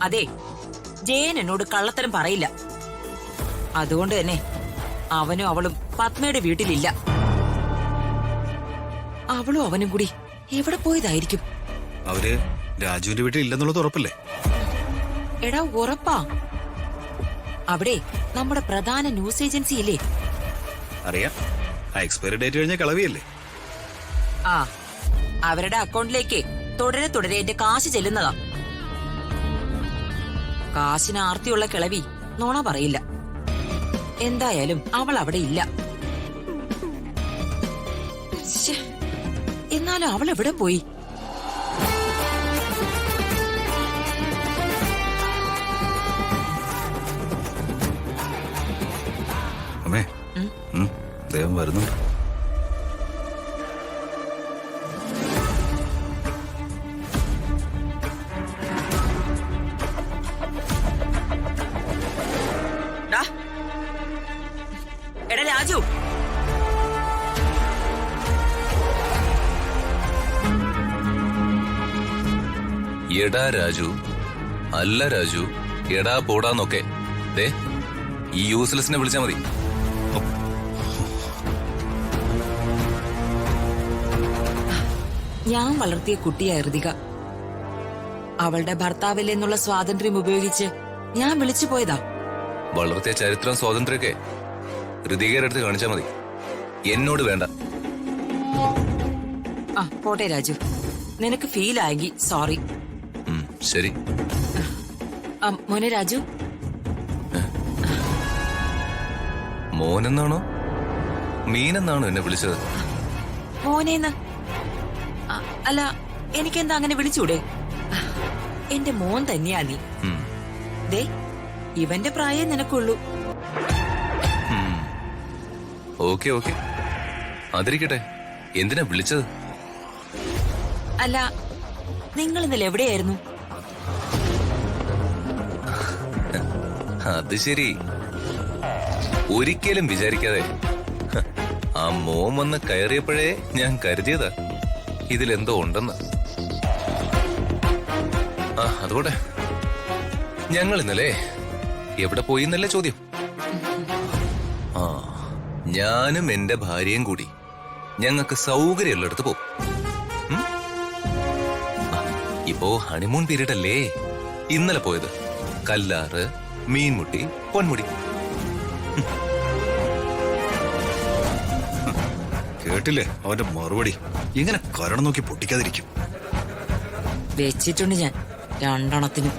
അതെ, ജയൻ എന്നോട് കള്ളത്തരം പറയില്ല. അതുകൊണ്ട് തന്നെ അവനും അവളും പത്മയുടെ വീട്ടിലില്ല. അവളും അവനും കൂടി എവിടെ പോയതായിരിക്കും? അവര് രാജുവിന്റെ വീട്ടിൽ ഇല്ലെന്നുള്ളത് ഉറപ്പല്ലേ? എടാ ഉറപ്പാ. അവിടെ നമ്മുടെ പ്രധാന ന്യൂസ് ഏജൻസി ഇല്ലേ? അറിയാം, ആ എക്സ്പയറി ഡേറ്റ് കഴിഞ്ഞ കളവിയല്ലേ? ആ, അവരുടെ അക്കൗണ്ടിലേക്ക് തുടരെ തുടരെ എന്റെ കാശ് ചെല്ലുന്നതാ. കാശിന് ആർത്തിയുള്ള കിളവി നോണ പറയില്ല. എന്തായാലും അവൾ അവിടെ ഇല്ല. ശ്ശേ, എന്നാലും അവൾ എവിടെ പോയി? അമ്മേ, ദൈവം വരുന്നുണ്ട്. എടാ രാജു, എടാ രാജു, അല്ല രാജു, എടാ പോടാന്നൊക്കെ ദേ ഈ യൂസ്ലെസിനെ വിളിച്ചാ മതി. ഞാൻ വളർത്തിയ കുട്ടിയാ ഋതിക. അവളുടെ ഭർത്താവില്ലെന്നുള്ള സ്വാതന്ത്ര്യം ഉപയോഗിച്ച് ഞാൻ വിളിച്ചു പോയതാ. വളർത്തിയ ചരിത്രം സ്വാതന്ത്ര്യമൊക്കെ ഋതികയുടെ അടുത്ത് കാണിച്ചാ മതി, എന്നോട് വേണ്ട. ആ പോട്ടെ രാജു, നിനക്ക് ഫീൽ ആയെങ്കിൽ സോറി. ശരി. മോനെ രാജു. മോനെന്നാണോ മീനെന്നാണോ എന്നെ വിളിച്ചത്? മോനേന്ന്. അല്ല, എനിക്കെന്താ അങ്ങനെ വിളിച്ചൂടെ? എന്റെ മോൻ തന്നെയാ നീ. ദേ, ഇവന്റെ പ്രായം നിനക്കുള്ളൂ. ഓക്കെ ഓക്കെ, അതിരിക്കട്ടെ. എന്തിനാ വിളിച്ചത്? അല്ല, നിങ്ങൾ ഇന്നലെ എവിടെയായിരുന്നു? അത് ശരി, ഒരിക്കലും വിചാരിക്കാതെ ആ മോൻ വന്ന് കയറിയപ്പോഴേ ഞാൻ കരുതിയതാ ഇതിലെന്തോ ഉണ്ടെന്ന്. അതുകൊണ്ടേ ഞങ്ങൾ ഇന്നലെ എവിടെ പോയി എന്നല്ലേ ചോദ്യം? ഞാനും എന്റെ ഭാര്യയും കൂടി ഞങ്ങൾക്ക് സൗകര്യമുള്ളിടത്ത് പോകും. ഇപ്പോ ഹണിമൂൺ പീരീഡ് അല്ലേ ഇന്നലെ പോയത്? കല്ലാറ്, മീൻമുട്ടി, പൊന്മുടി. കേട്ടില്ലേ അവന്റെ മറുപടി? ഇങ്ങനെ കരണം നോക്കി പൊട്ടിക്കാതിരിക്കും. വെച്ചിട്ടുണ്ട് ഞാൻ രണ്ടെണ്ണത്തിനും.